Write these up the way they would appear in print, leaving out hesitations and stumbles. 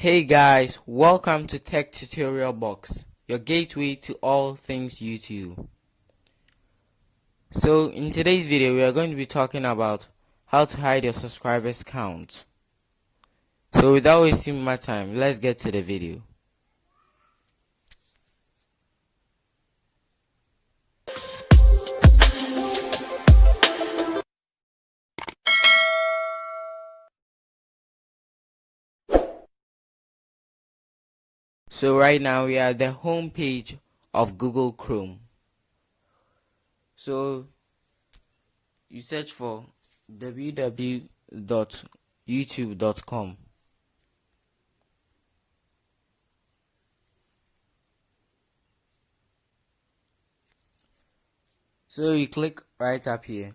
Hey guys, welcome to Tech Tutorial Box, your gateway to all things YouTube. So in today's video we are going to be talking about how to hide your subscribers count. So without wasting my time, let's get to the video. So right now we are at the home page of Google Chrome. So you search for www.youtube.com. So you click right up here.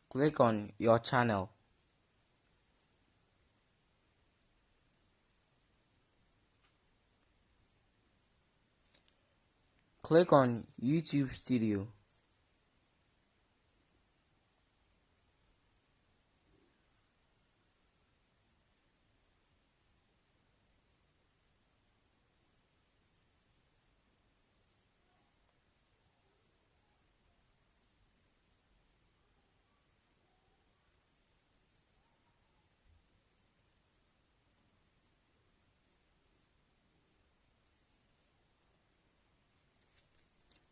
Click on your channel. Click on YouTube Studio.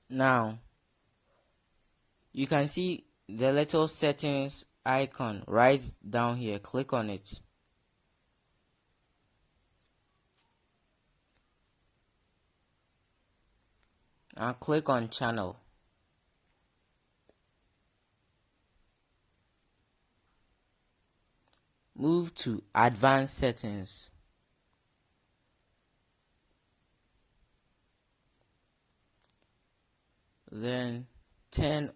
Now, you can see the little settings icon right down here. Click on it. Now click on channel. Move to advanced settings. Then turn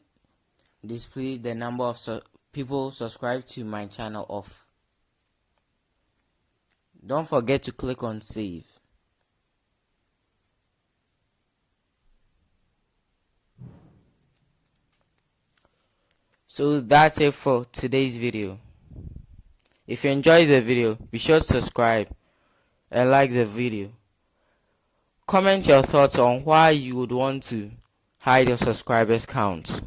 display the number of people subscribed to my channel off. Don't forget to click on save. So that's it for today's video. If you enjoyed the video, be sure to subscribe and like the video. Comment your thoughts on why you would want to hide your subscribers count.